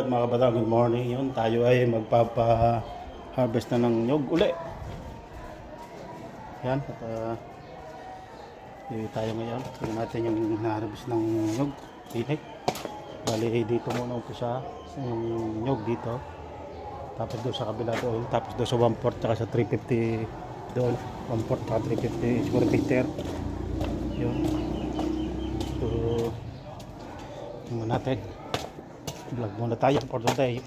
up mga kabata? Good morning. Yun, tayo ay magpapa-harvest na ng nyog uli. Yan, at tayo ngayon. Tignan natin yung harvest ng nyog. Tinik. Bali dito muna umpisa yung nyog dito. Tapos doon sa kabila doon. Tapos doon sa 1/4 tsaka sa 350 doon. 1/4 tsaka 350 square meter. Yun. So, tingnan natin. Vlog muna tayo for today.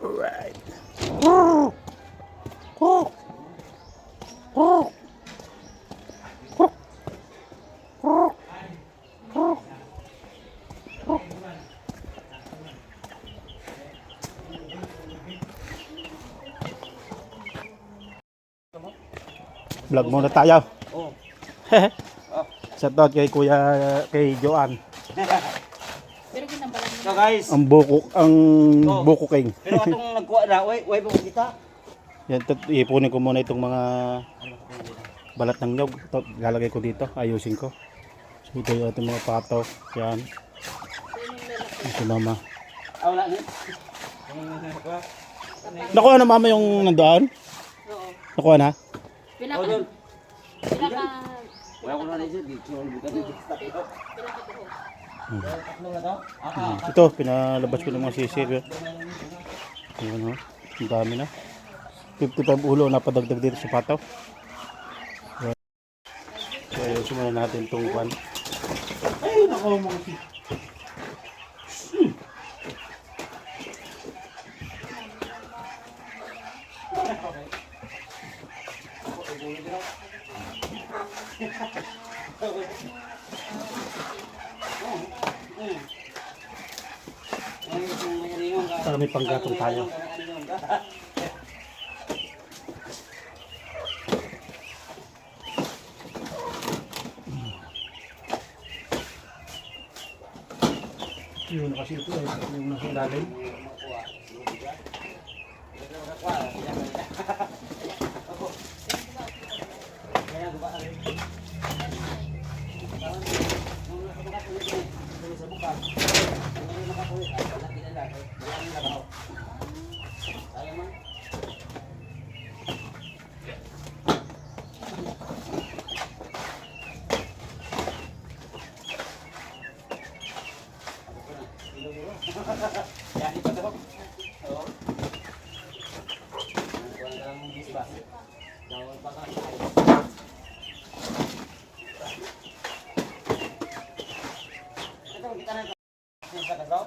Alright. Vlog muna tayo. Oh. Shoutout kay Kuya, kay Joan. So guys, Ang buko king. pero atong nagkuha na, way mo kita. Yan, ipunin ko muna itong mga balat ng nyog. Ito, lalagay ko dito, ayusin ko. So ito yung ating mga pato. Yan. Si mama. Wala ni. Nakuha na mama yung nandoon? Oo. Nakuha na? Pila Oh, ka? doon. Pila ka? Wala ko na dito, dito bukan dito. Pila ka buhok? Tatlo na daw. Ito, pinalabas ko ng mga sisig. Ayan o, ang dami na. 55 ulo napadagdag dito sa pataw. So ayusin muna natin itong pan. Ay, nako mo. May panggatong tayo. Yun kasi ito eh, yung nasa ilalim. Yan ito daw. Oo. Wala lang mong bisba. Dawal pa ka. Ito kita na. Since ka daw?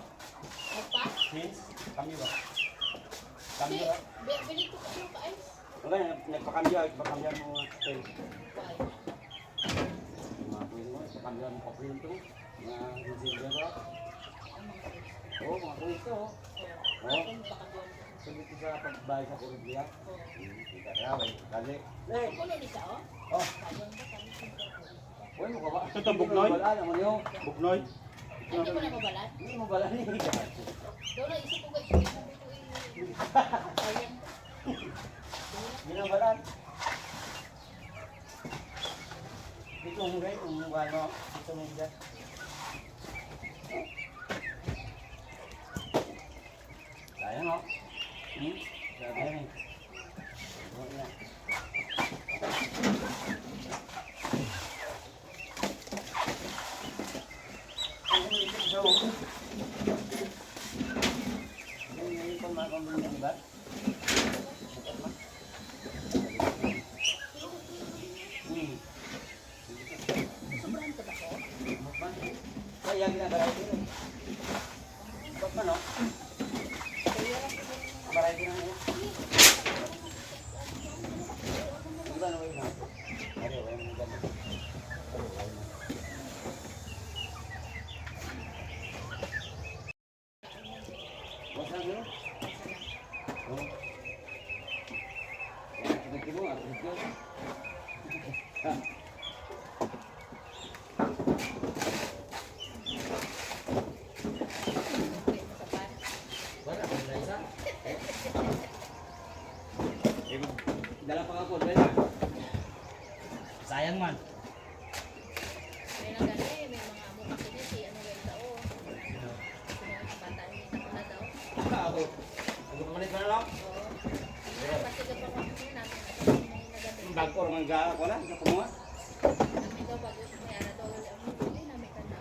Apa? Since kami ba? Kami ba? Bili ko ka yung ka-ice. Wala, nagpakambiya mo pen. Why? Mga kuwin mo, nagpakambiya mo pa-print to. Mga resilya ba? Oo, mga kuwin to. Oo. Sabi ko sa pagbahay sa Corubia. Kita kaya, kasi. Kuno ni siya, oh? Oh, Kayong ba? Kami siya. huwag mo ka ba? Ito, buknoy? Wala naman yun. Buknoy. Hindi mo na mabalat? Hindi mo bala ni. Doon na isip ko guys. Sayang. Hindi na bala. Ito mo guys, kung ano, ito mo guys. Sayang o. Sabi yan eh. Huwag na. Kaya ginagawa ko yun. Ba't man o? Maray din ang yun. Iba na kayo na. Ari, wala mo ganda. What's that yun? Oh. Tignan mo, tignan mo. Dala pa ako, dala. Sayang man. May nagani, may mga amo kasi si ano guys, oh. Bata niya. Ano ka malit ba na lang? Kasi kapag ako namin, nagamit. Bago naman ga ko na, kumuha. Namin daw bago may ara daw ulit ang hindi namin ka na.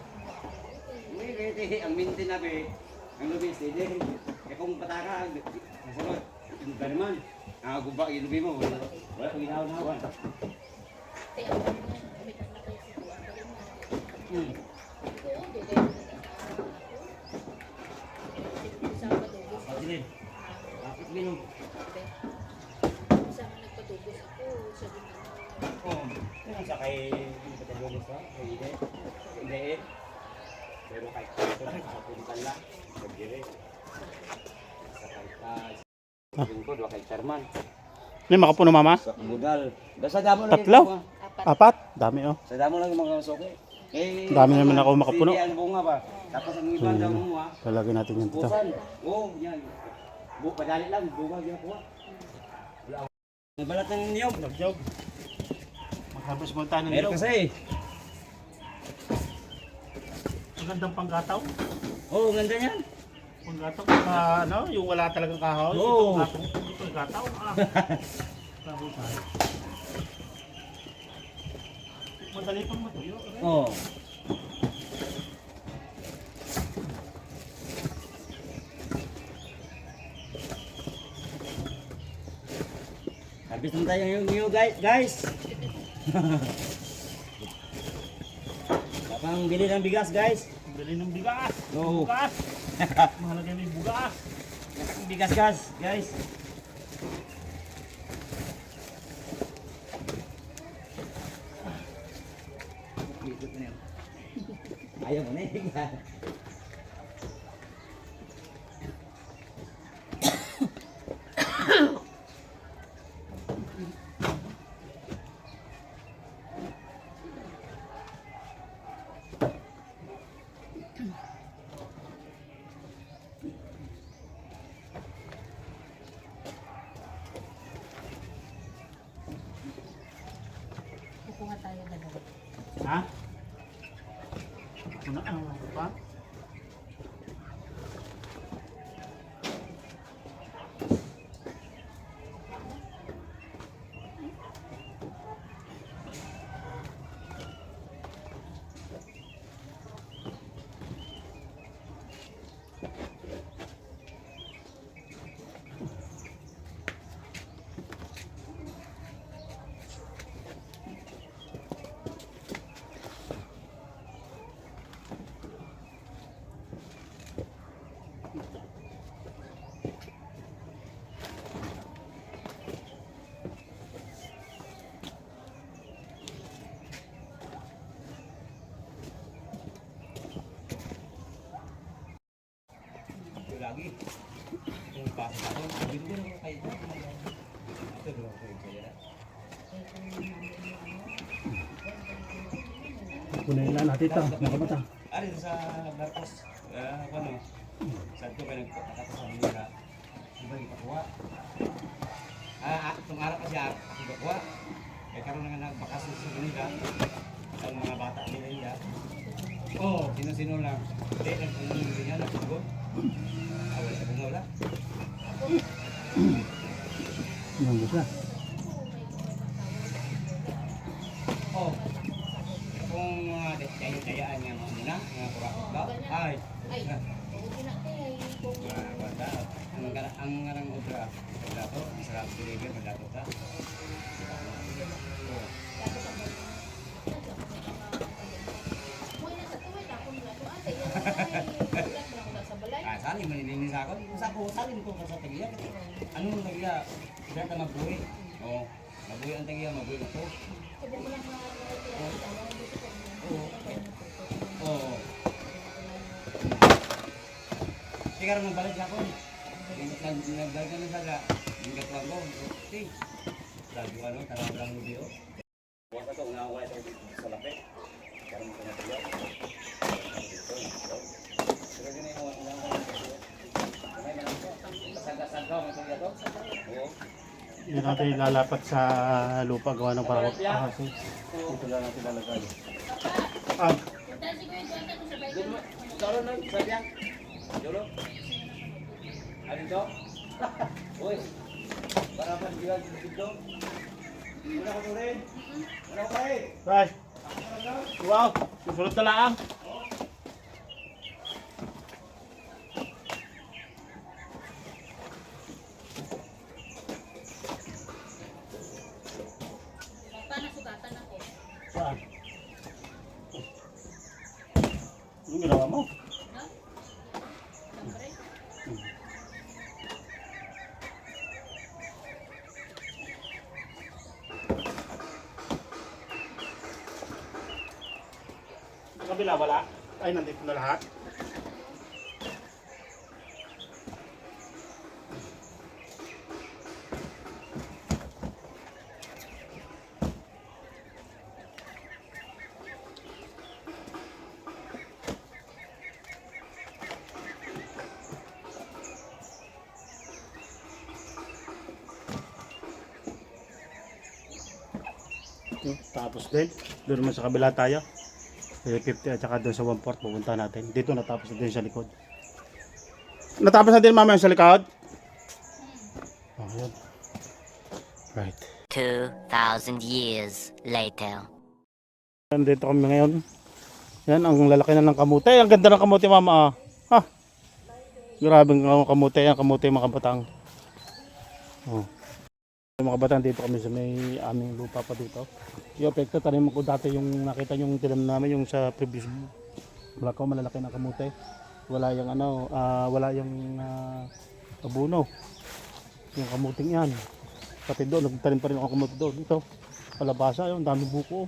Hindi, ang minti na be. Ang lubis, hindi. Kaya kung pataka, ang sunod. Yung naman. Guba, yung lubi mo. Wala pang ginawa-nawa. Kaya ako naman, gamit ang nakay sa buwan. Kaya mo. Hmm. Oo, dugay mo na ako. Sabado, gusto. Pagdilin. Bakit minum? Isang nagpatubos ako, sabi niya. Oo. Kung sa kay yung patulogos ka, kay Ide. Hindi eh. Pero kahit sa puntan lang, pagdili. Sa kahit ko, dua kay Charman. May makapuno mama? Sa budal. Sa damo lang Tatlo? yung mga. Apat? Dami oh. Sa damo lang yung mga soke. Eh, Dami naman ako makapuno. Sige, ang bunga ba? Tapos ang iba daw mo ha. Talagyan natin yan dito. Busan. Oo, yan. Padali lang, bunga ginakuha. Wala ako. Balat ng niyog. Nagjog. Mag-harvest mo tayo ng Meron dito. kasi. Magandang panggataw. Oo, ganda niyan. Panggataw. Ano, yung wala talagang kahoy. Oo. Ito panggataw. Sabon tayo. Madali pang matuyo. Oo. Habis na tayo yung niyog guys. Kapang bili ng bigas guys. Bili ng bigas. Oo. Bugas. Mahalaga may bugas. Bigas guys. Ayaw mo na eh. Kukuha tayo dalawa. Ha? Ano pa? Lagi. Kung pasok ako, sabi ko na kayo. Ito doon ako yung kaya. Kunain lang natin ito. Nakamata. Ari sa Marcos, ano? Sabi ko may nagpapakata sa mga iba yung pakuha. Itong araw kasi ako pakuha. Kaya karoon na nga nagbakas sa kanila. Sa mga bata nila nila. Oo, sino-sino lang. Hindi, nagpapakita niya, nagpapakita. Awal sa bunga wala. Yung gusto. Oh. Kung mga dayaan nga mga muna, mga kurakot ba? Ay. Ay, oo din natin. Kung Wala. Ang ngarang udra. Dato, masarap deliver, madato ka. Sali manilinis ako. Sa ko salin ko sa tagiya. Ano mo tagiya? Kaya ka mabuhi. Oo. Mabuhi ang tagiya, mabuhi ito. Oo. Oo. Sigara magbalik ako. Nagbalik ka na saga. Ingat lang ko. Okay. Sabi ko ano, tarang lang mo diyo. Wala ko, unawa ito sa lapit. Karoon ko na tayo. Pero din yung ulang ko. May manang kasag-kasag mo ito dito. Oo. Hindi natin ilalapat sa lupa gawa ng parakot. Kasi ito lang natin lalagay. punta siguro yung kwenta ko sa bayan. Karoon na, sabi yan. Jolo. Ano to? Uy, para mandiwan sa dito. Wala ko rin. Wala ko rin. Right. Wow, susunod na lang. Paano sugatan ako? Saan? Anong ginawa mo? Ha? Siyempre. Sa kabila wala? Ay, nandito na lahat. Tapos din, doon naman sa kabila tayo. 350 at saka doon sa 1/4 pupunta natin. Dito natapos na din sa likod. Natapos na din mamaya sa likod? Oh, yun. Right. 2,000 years later. Nandito kami ngayon. Yan, ang lalaki na ng kamote. Ang ganda ng kamote, mama. Ha? Grabing kamote. Yan, kamote mga kabatang. Oh. Yung mga kabatang dito kami sa may aming lupa pa dito. Yung apekto, tanim ko dati yung nakita yung tinam namin yung sa previous wala ko malalaki ng kamote. Wala yung ano, wala yung abuno. Yung kamuting yan. Pati doon, nagtanim pa rin ako kamote doon. Ito, kalabasa yun, dami buko.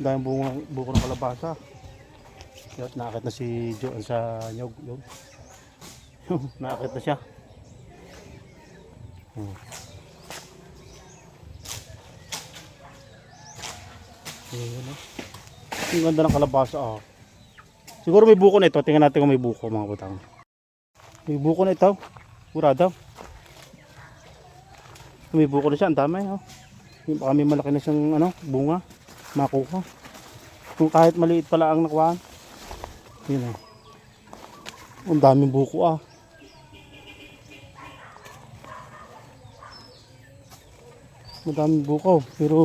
Dami buko ng kalabasa. Yun, nakakit na si Joan sa nyog. Yun. Nakakit na siya. Ayan, ang ganda ng kalabasa. Siguro may buko na ito. Tingnan natin kung may buko mga butang. May buko na ito. Kurado. May buko na siya. Ang dami. Baka may malaki na siyang bunga. Makuha. Kung kahit maliit pala ang nakuhaan. Yun. Ang daming buko. Madaming buko. Pero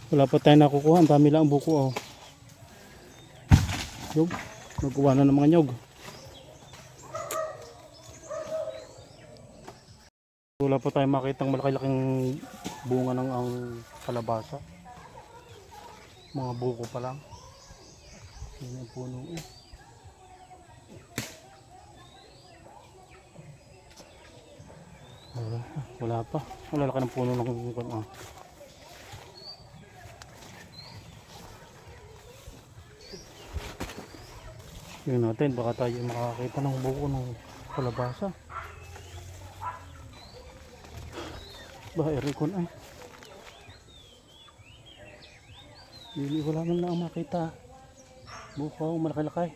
wala pa tayo nakukuha. Ang dami lang ang buko. Yung nagkuha na ng mga nyog. Wala pa tayong makitang malaki-laking bunga ng ang kalabasa. Mga buko pa lang. Yan ang puno. Wala pa. Wala laki ng puno ng Tingnan natin, baka tayo makakita ng buko ng kalabasa. Bah, erikon ay. Hindi, wala man lang makita. Buko, malaki-laki.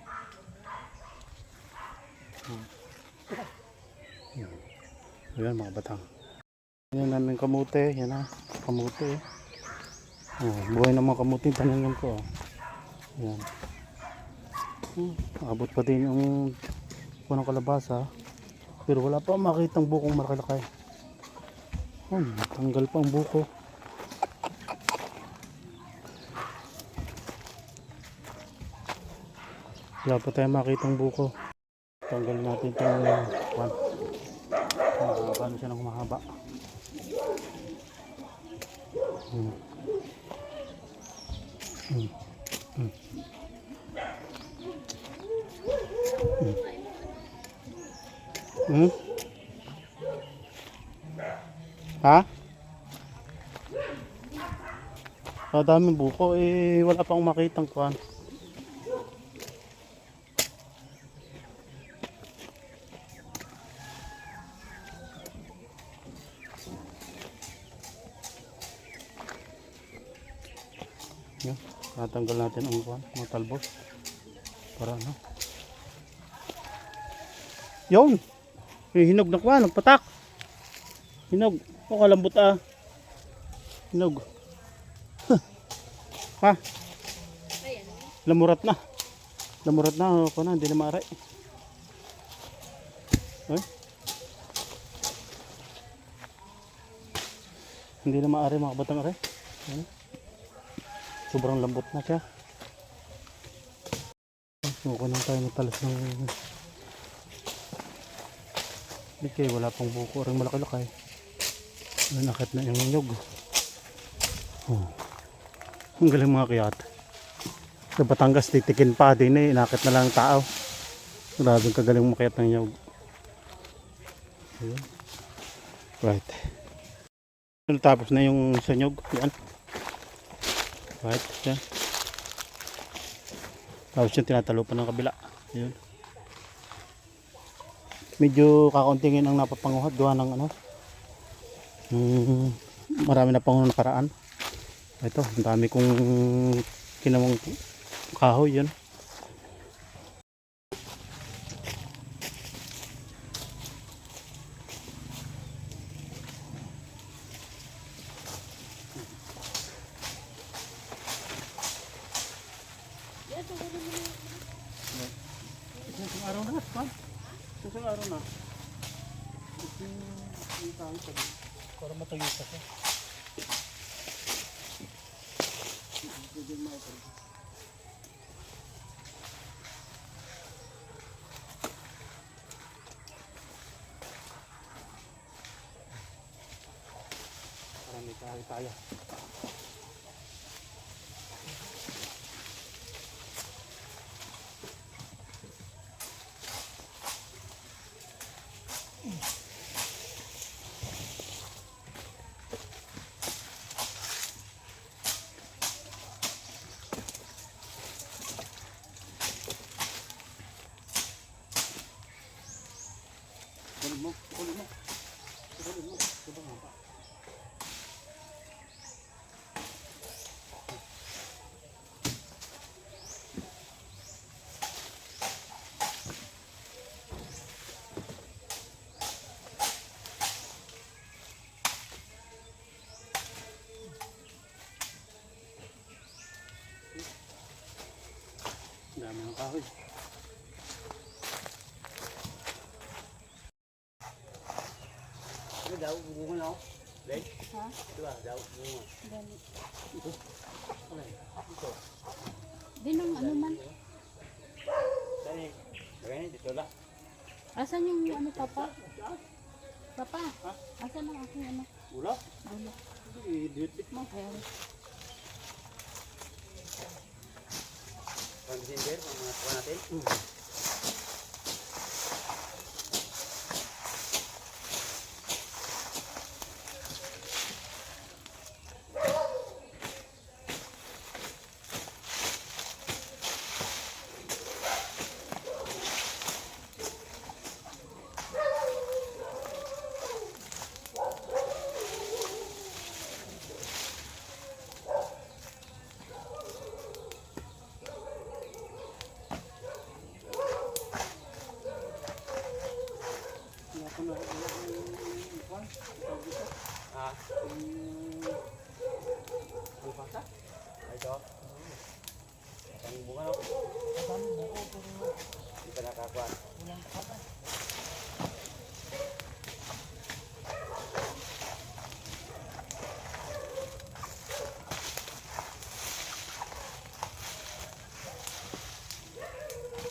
Ayan mga batang. Yan namin kamote, yan kamote. Buhay ng mga kamote, tananin ko. Yan. Abot pa din yung punong kalabasa. Pero wala pa makitang bukong malaki-laki. Tanggal pa ang buko. Wala pa tayo makitang buko. Tanggal natin itong paano siya ng mahaba. Ha? Daming buko wala pang makitang kuwan. Yan, natanggal natin ang kuwan, mga talbos. Para Yun. May hinog na kuwan, nagpatak. Hinog. O kalambot Hinog. Ha? Ayan. Lamurat na. Namurat na ako na, hindi na maaray. Ay. Hindi na maaari mga kabatang aray. Ayan. Sobrang lambot na siya. Suko na tayo matalas ng bigay. Wala pang buko rin malaki-lakay. Nanakit na yung nyug. Oh. Ang galing mga kiyat. Sa Batangas titikin pa din eh. Inakit na lang ang tao. Grabe kagaling makiyat ng nyug. Ayan. Right. Tapos na yung sanyog. Yan. Right. Yan. Tapos yung tinatalo pa ng kabila. Yan. Medyo kakauntingin ang napapanguhat. Gawa ng ano. Marami na pangunan na paraan. Ito. Ang dami kong kinamang kahoy. Yan. Isang araw na, pa? Isang araw na. Yung tayo pa din. Para matayo pa siya. Parang may tayo. Kulit mo. Dami ng kahoy. Ano daw, bunga na ako? Leg? Ha? Diba, daw, bunga. Dali. Ano yun? Ito. Din ang ano man. Dali. Ganyan, dito lang. Asan yung ano, papa? Papa, asan ang aking ano? Ula? Dulo. I-diutit mo. Ayan. Pang-December, mga kuha natin. Ah, ang pasa? Ay, ito. Ang bunga no? Ang buko po. Hindi ka nakakuha.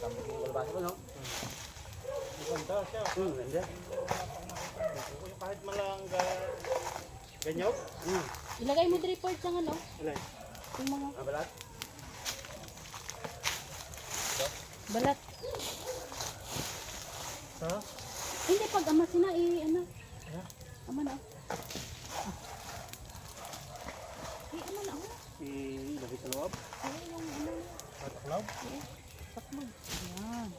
Tambok yung kalabasa mo, no? Ganda siya. Nandiyan. Kahit malang ganyaw. Ilagay mo 3/4 ng ano? Alay. Yung mga Ah, balat? balat. Ha? Hindi, pag amasin na, ano? Ha? Ama na. Ama na, oh. Ilagay sa loob. Ay, yung ano. At loob. Tatlo. Ayan.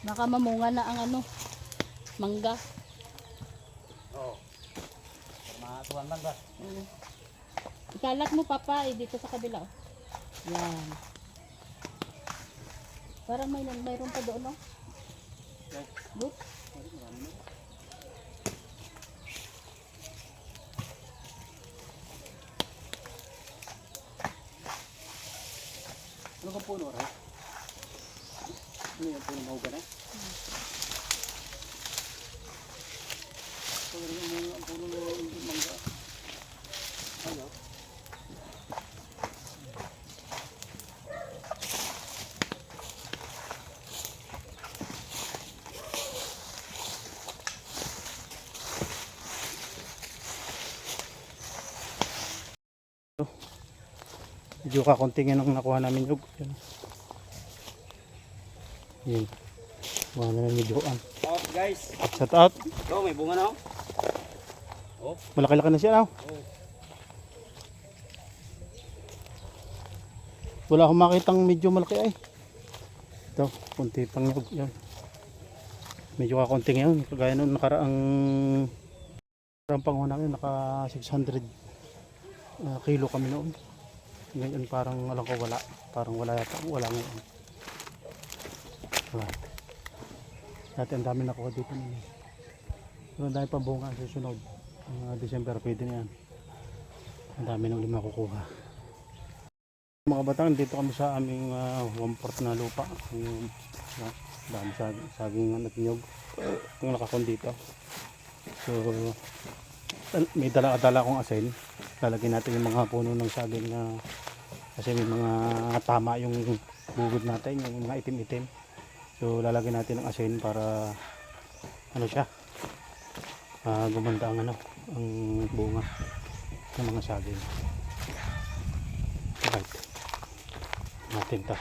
Baka mamunga na ang ano, mangga. Oo. Matuwan lang ba? Ikalat mo papa, dito sa kabila. Oh. Yan. Parang mayroon pa doon, no? Look. Ano ka puno, Ray? Ano yung puno mahuga na? Ito rin yung puno ng mangga. Ano? Medyo kakunting yan ang nakuha namin yung yun. Kuha namin medyo Oh, guys. shout out. Oh, may bunga na oh. Oh. Malaki-laki na siya, no? Oh. Wala akong makitang medyo malaki ay. Ito, kunti pang nyug. Yan. Medyo kakunting yun. Kagaya nung nakaraang pangunan yun, naka 600 kilo kami noon. Ngayon parang alam ko wala. Parang wala yata. Wala ngayon. Wala. Dati ang dami nakuha dito. Pero ang dami pa bunga sa susunod. December pwede na yan. Ang dami nang lima kukuha. Mga batang, dito kami sa aming 1/4 na lupa. Yung dami saging at nyog. Yung nakakon dito. So, may dala akong asin. Lalagyan natin yung mga puno ng saging na kasi may mga tama yung bugod natin, yung mga itim-itim. So, lalagyan natin ng asin para ano siya, gumanda ang ang bunga ng mga saging. Right. Natin ta.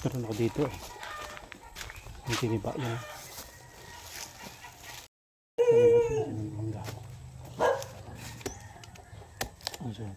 Meron ako dito eh. Ang tiniba yun. Ano siya?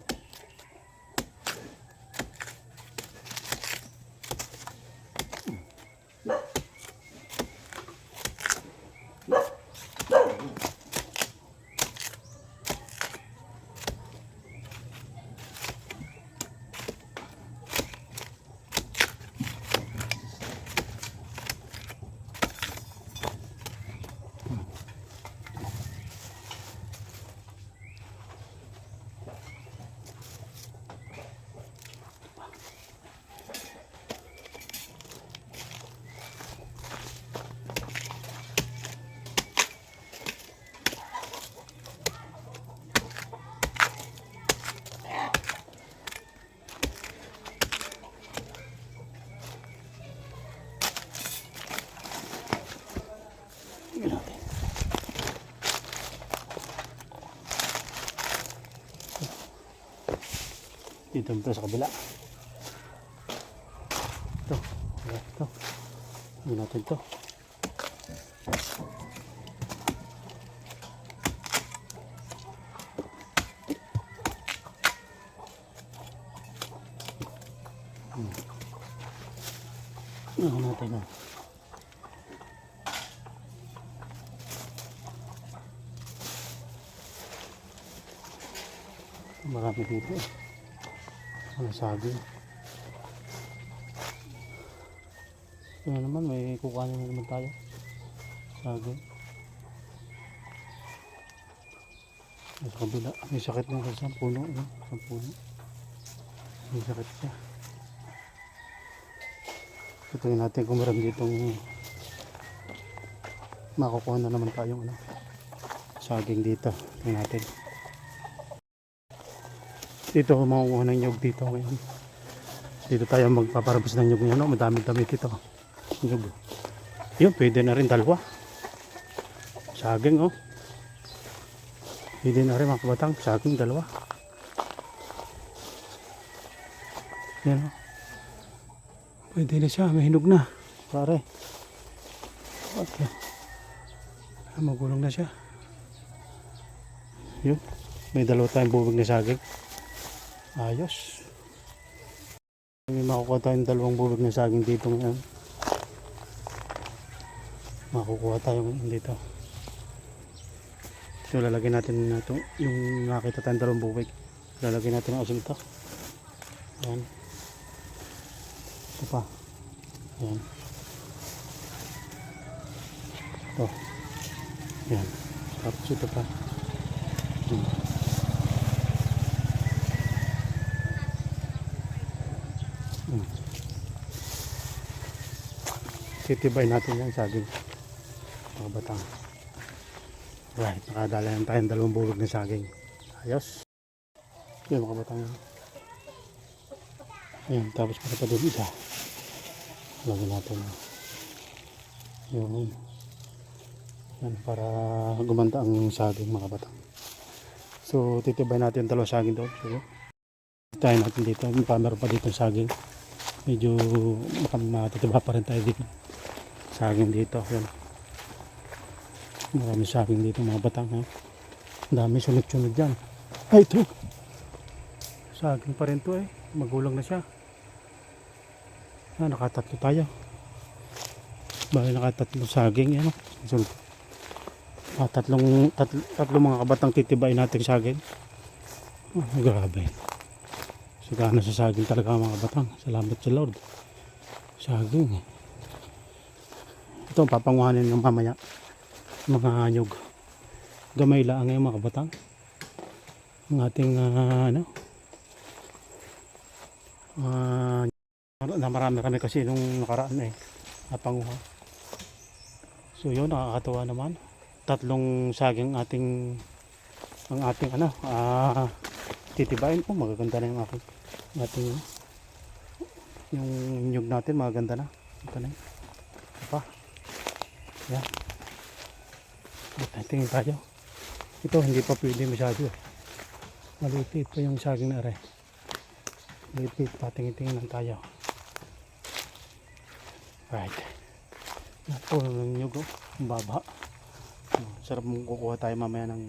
Natin. Dito ito sa kabila. Ito. Hindi natin ito. Ano natin na. Marami dito eh. Ano saging. Ano naman, may kukanin na naman tayo. Saging. Sa kabila, may sakit na sa puno. No? Sa puno. May sakit siya. Tingnan natin kung meron ditong makukuha na naman tayong saging dito. Tingnan natin. Dito ako makukuha ng nyug dito ngayon. Dito tayo magpaparabos ng nyug niya. Madami-dami dito. Nyug. Yun, pwede na rin dalawa. Saging oh. Pwede na rin mga kabatang. Saging dalawa. Yan oh. Pwede na siya. May hinog na. Pare. Okay. Magulong na siya. Yun. May dalawa tayong bubig na saging. Ayos. May makukuha tayong dalawang bubig na saging dito ngayon. makukuha tayo ngayon dito. So lalagyan natin na ito, yung nakita tayong dalawang buwig. Lalagyan natin ang asin ito. Ayan. Ito pa. Ayan. Ito. Ayan. Tapos ito pa. Ayan. Ayan. Titibay natin yung saging. Mga batang. Right, nakadala lang tayong dalawang buwig na saging. Ayos. Yan mga batang yan. Ayan, tapos para pa doon isa. Lagyan natin. Yun. Yan, para gumanda ang saging mga batang. So, titibay natin yung dalawang saging doon. So, tayo natin dito. Meron pa dito saging. Medyo matitiba pa rin tayo dito. Saging dito. Yan. Marami saging dito mga batang. Ha? Dami sunod-sunod dyan. Ay, ito. Saging pa rin to eh. Magulang na siya. Ah, nakatatlo tayo. Bali nakatatlo saging. Ano? Sunod. Ah, tatlong mga kabatang titibain natin saging. Oh, grabe. Sigana sa saging talaga mga batang. Salamat sa Lord. Saging. Ito papanguhanin ng mamaya. Mga nyug. Gamay lang ngayon mga batang. Ang ating na marami kasi nung nakaraan eh. Napanguha. So yun, nakakatuwa naman. Tatlong saging ang ating titibain ko. Magaganda na yung ating yung nyug natin magaganda na. Ito na yun. Ito pa. Yan. Tingin tayo. Ito hindi pa pwede masyado. Malipit pa yung saging na aray. Malipit pa. Tingin lang tayo. Right. Ito yung nyug. Ang baba. Sarap mong kukuha tayo mamaya ng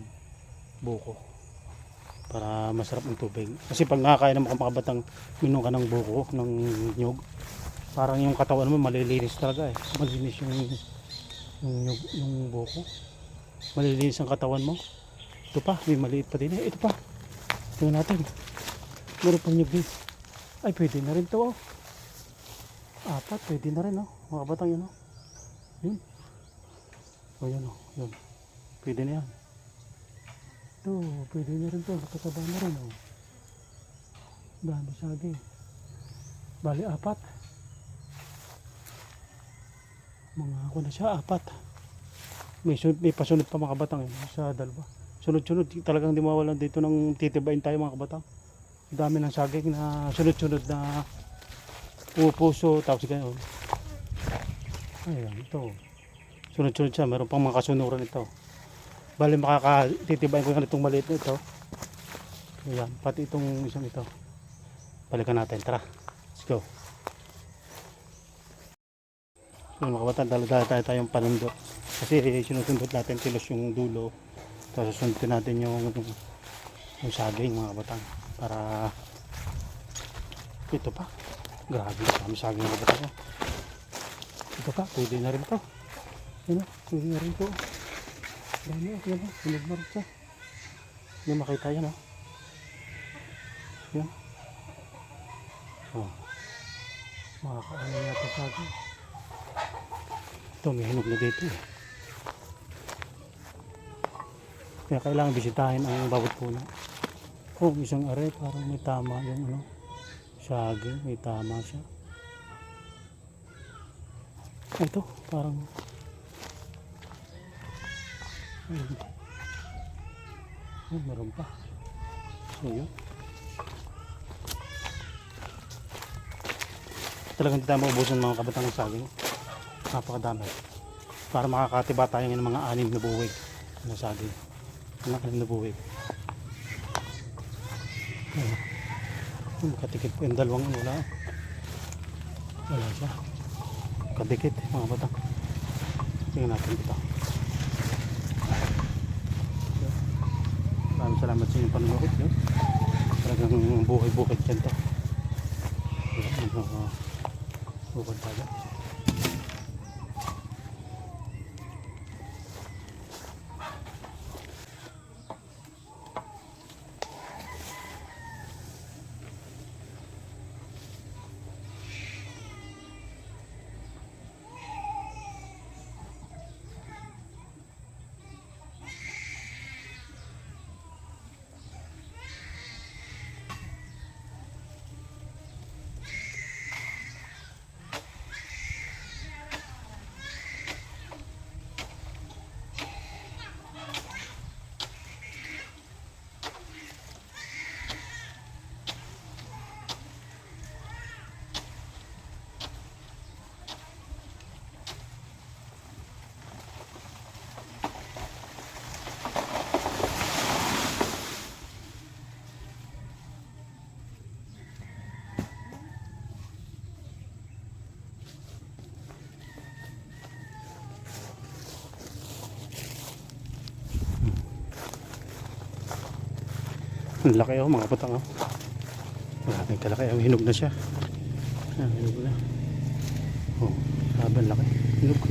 buko. Para masarap ang tubig. Kasi pag nakakain ng mga batang minom ka ng buko, ng nyug, parang yung katawan mo malilinis talaga eh. Malinis yung nyug, yung buko. Malilinis ang katawan mo. Ito pa, may maliit pa din eh. Ito pa. Tingnan natin. Meron pang nyug din. Ay, pwede na rin to oh. Apat, pwede na rin oh. Mga batang yun oh. Yun. O yun oh. Yun. Pwede na yan. Ito, pwede na rin to. Nakataba na rin oh. Dami saging. Bali, apat. Mga ako na siya, apat. May pasunod pa mga batang sa dalawa. Sunod-sunod talagang di mawalan dito ng titibain tayo mga batang. Dami ng saging na sunod-sunod na pupuso tapos ganyan. Ayan, ito. Sunod-sunod siya, meron pang mga kasunuran ito. Bali makakatitibain ko yan itong maliit na ito. Ayan, pati itong isang ito. Balikan natin, tara. Let's go. So mga batang, dala tayong panundot. Kasi sinusundot natin kilos yung dulo. Tapos susundin natin yung saging mga batang. Para ito pa. Grabe kami saging mga batang. Ito pa, pwede na rin to. Yan o, pwede na rin to. Dami o, yan o, sunod na rin siya. Yan makita yan o. Yan. O. Makakaano natin saging. Ito, may hinog na dito eh. Kaya kailangan bisitahin ang bawat puno. Oh, isang aray parang may tama yung saging, may tama siya. Ito, parang meron pa. So yun. Talagang hindi tayo maubusan mga kabatang saging. Napakadami. Para makakatiba tayo ng mga 6 na buwig na saging. Mga 6 na buwig. Katikit po yung dalawang wala siya. Kadikit mga batang. Tingnan natin dito. Maraming salamat sa inyong panunood. Talagang buhay-bukid dyan to. Bukod tayo. Ang laki oh, mga putang oh. Maraming kalaki. Oh, hinog na siya. Ah, hinog na. Oh, sabi ang laki. Hinog.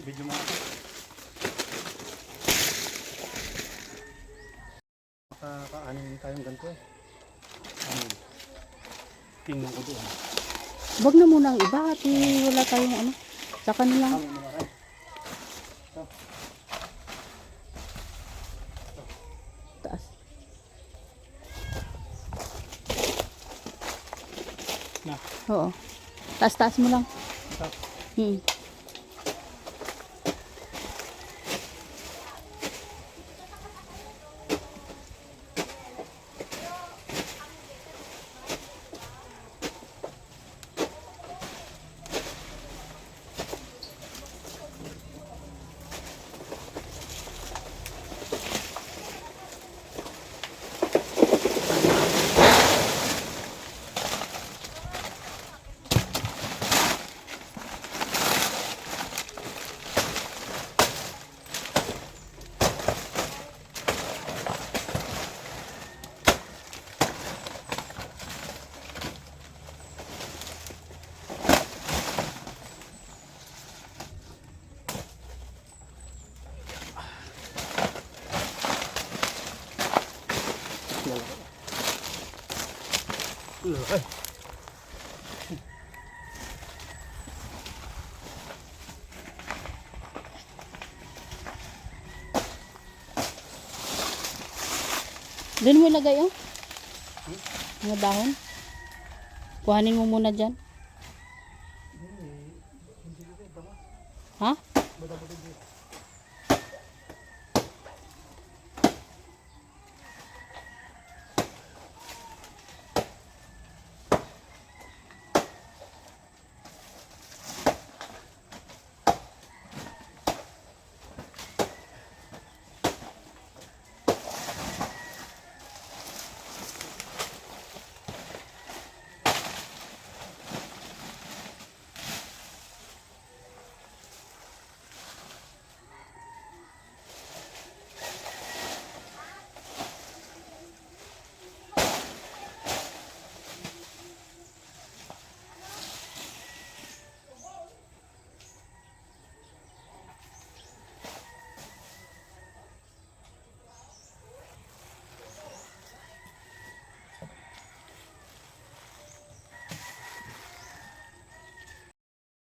Video mo ako. Makakaanin tayong ganito eh. Tingnan ko doon. Wag na muna ang iba at wala tayong ano. Sa kanila. Taas. Na. Oo. Taas-taas mo lang. Taas. Ay. Doon mo ilagay oh. Mga dahon. Kuhanin mo muna dyan. Ha?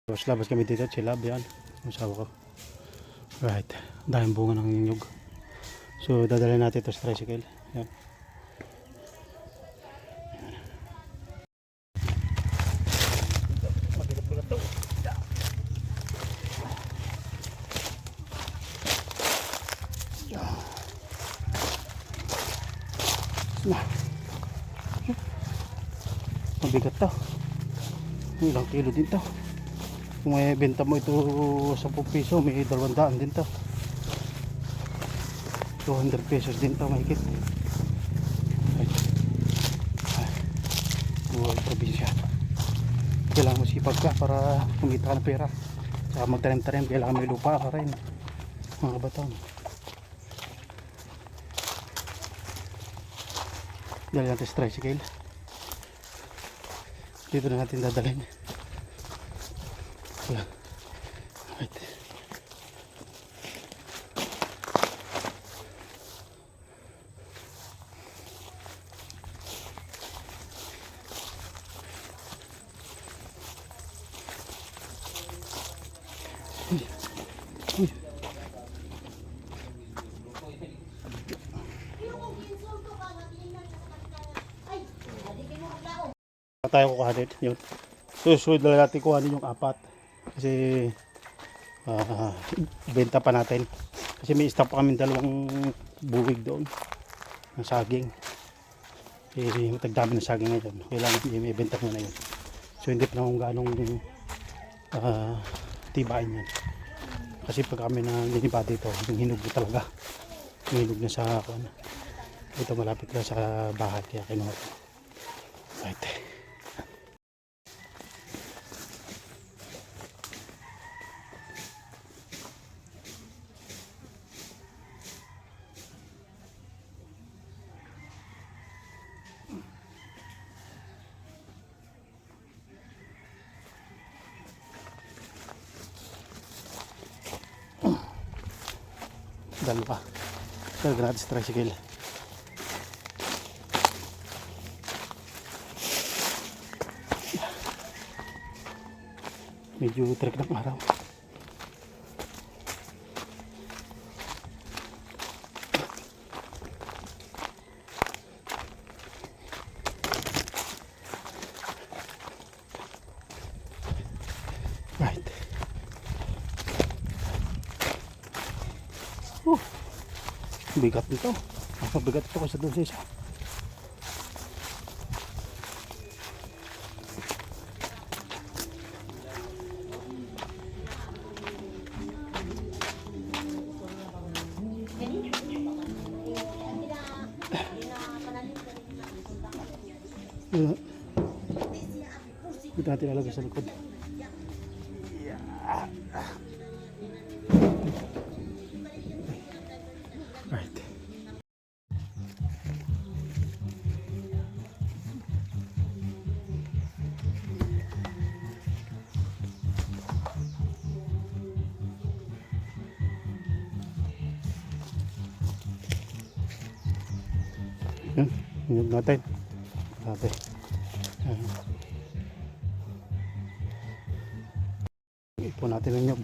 Tapos labas kami dito, chilab yan. Masawa ko. Right. Dahil bunga ng nyug. So dadalhin natin ito sa tricycle. Yan. bigat to. Ilang kilo din to. Kung may benta mo ito 10 piso, may 200 din to. 200 pesos din to, mahigit. Buhay probinsya. Kailangan mo sipag ka para kumita ka ng pera. Saka magtanim-tanim, kailangan may lupa ka rin. Mga batang. Dali natin sa tricycle. Dito na natin dadalhin. Ayan. Right. Uy. Tayo kukuhanin yun. Susunod na natin kuhanin yung 4 kasi benta pa natin kasi may stock pa kami 2 buwig doon ng saging. Matagdami ng saging ngayon, kailangan may benta muna yun. So hindi pa naman ganong tibain yan kasi pag kami na liniba dito yung hinog na talaga, yung hinog na sa ito malapit na sa bahay kaya kinuha ko. Right. Dalawa. Talaga natin sa tricycle. Medyo trek ng araw. Right. Bigat nito. Mas mabigat ito kasi doon sa isa. Ito natin lalagay sa likod. Right. Yan, hinog natin. Grabe. Ipon natin ang nyog.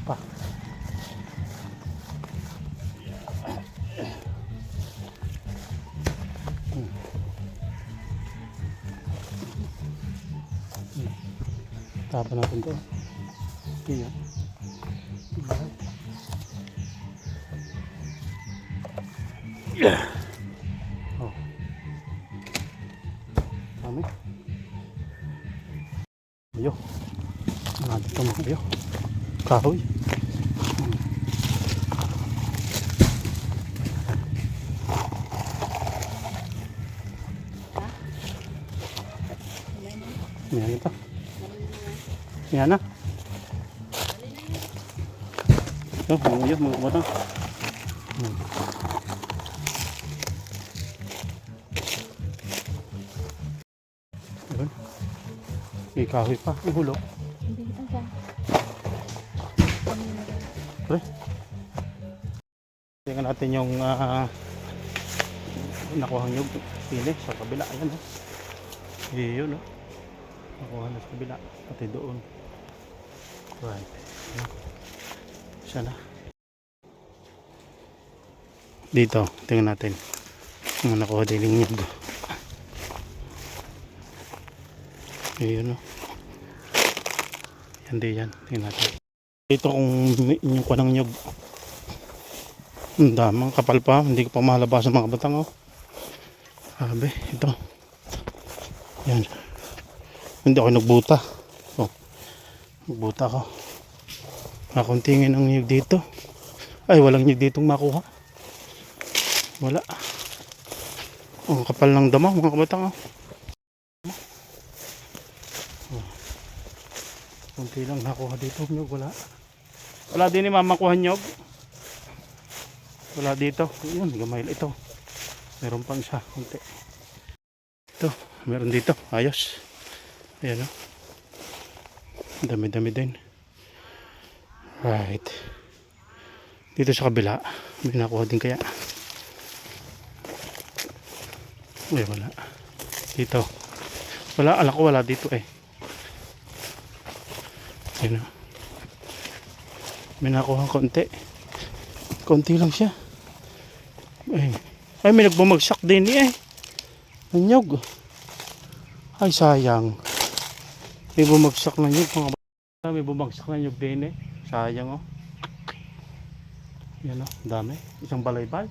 Pa. Tapon natin to. Yan. Oh. Dami. Ayo. Nandito mga kayo. Kahoy. Yan ito. Yan na. Ito, mga batang. May kahoy pa, ang hulog. Hindi kita siya. Pre. Tingnan natin yung nakuha yung pili sa kabila. Ayan o. Yun o. Nakuha na sa kabila. Pati doon. Right. Siya na. Dito, tingnan natin. Yung nakuha din yung nyug. Ayun o. Yan din yan. Tingnan natin. Ito kung inyong kuha ng nyug. Ang damang kapal pa. Hindi ko pa mahalabas ang mga batang o. Sabi, ito. Yan. Hindi ako nagbuta. Oh. Nagbuta ako. Kakuntingin ang niyog dito. Ay, walang niyog ditong makuha. Wala. Ang kapal ng dama, mga kabatang. Oh. Kunti lang nakuha dito niyog. Wala. Wala din ni mama kuha niyog. Wala dito. Yun, gamay ito. Meron pang isa. Kunti. Ito, meron dito. Ayos. Ayan o. Dami-dami din. Right. Dito sa kabila. May nakuha din kaya. Uy, wala. Dito. Wala. Alam ko wala dito eh. Ayan o. May nakuha konti. Konti lang siya. Ay, may nagbumagsak din eh. Nanyog. Ay, sayang. May bumagsak na nyug. May bumagsak na nyug din eh. Sayang oh. Yan oh, dami. Isang balaybay.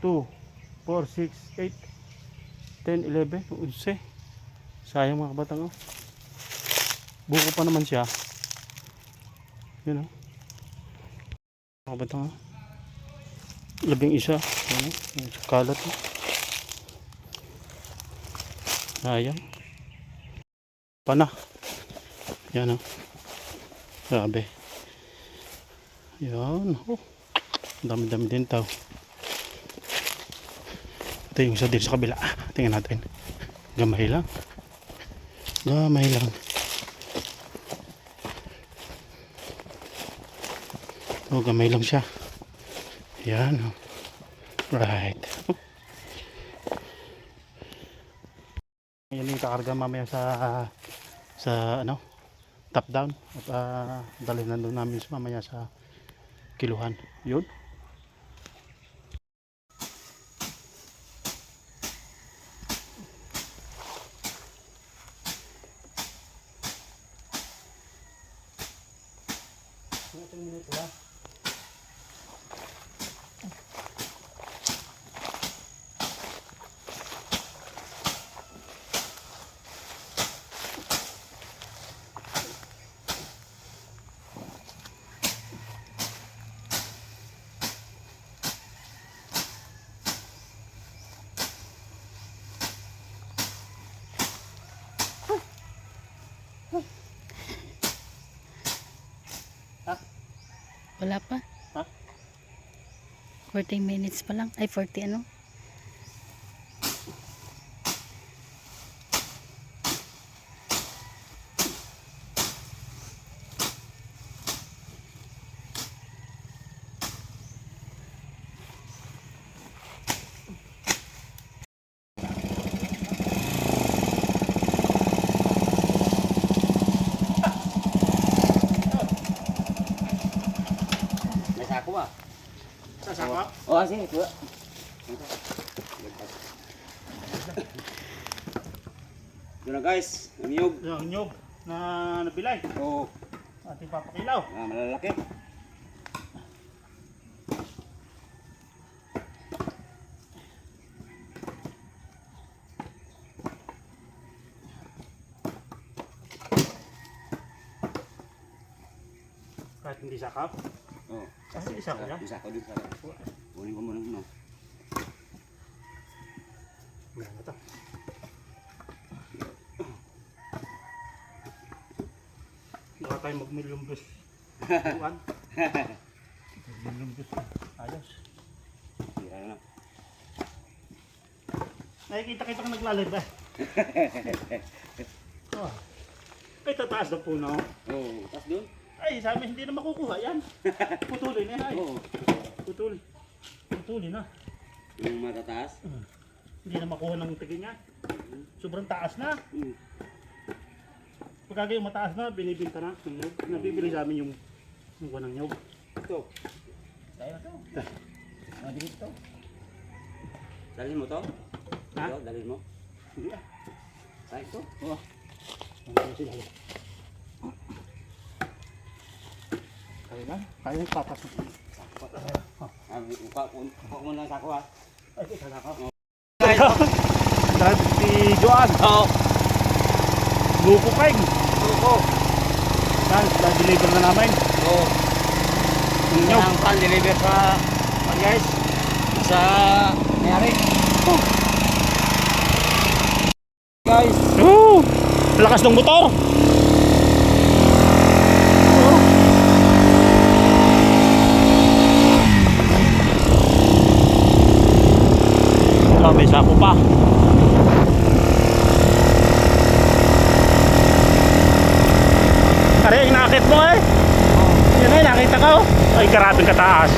2, 4, 6, 8, 10, 11, 11. Sayang mga kabatang oh. Buko pa naman siya. Yan oh. Mga kabatang oh. 11. Yan oh. Kalat oh. Sayang. Pana. Yan oh. Grabe. Yan oh. Dami-dami din tao. Ito yung isa din sa kabila. Tingnan natin. Gamay lang. Gamay lang. Oh, gamay lang siya. Yan oh. Right. Yan yung kakarga mamaya sa ano, top down at dalhin na doon namin mamaya sa kiluhan. Yun. Wala pa. Ha? 40 minutes pa lang. Ay, 40 ano? May sako ba? Sasaka? Oo, sige. Ito. Ito na guys. Ang niyog. Yung nyog na nabilay. Oo. Ating papakilaw. Malalaki. Kahit hindi saka. Oo. Kasi isa ko yan. Isa ko din sa kunin ko muna no. Meron na ito. Baka tayo mag-million views. Buwan. Million views. Ayos. Tira na. Nakikita-kita ka naglalag ba? Oh. Ay, tataas na puno. Oo. Tapos doon? Ay, sa amin hindi na makukuha yan. Putulin na yan. Ay. Oo. Putulin na. Yung matataas? Hindi na makuha ng tigil niya. Sobrang taas na. Pagka yung mataas na, binibinta na ng nyog. Nabibili sa amin yung ng nyog. Ito. Tayo na to. Madilit to. Dalhin mo to? Ha? Ito, dalhin mo. Hindi ah. Tayo to. Oo. Ano sila? Kaya na. Kaya yung papas. Uka mo lang sa ako ha. Ay, isa na ako. Guys, driver si Joan. Oo. Luko Peng. Oo. Yan, deliver na namin. Oo. Yung Yung nyog. ang pan-deliver sa guys. Sa mayari. Guys. Oh, lakas ng motor. Oh, may sako pa. Kaya yung nakakit mo eh. Yan ay, nakita ko. Ay, karabing kataas.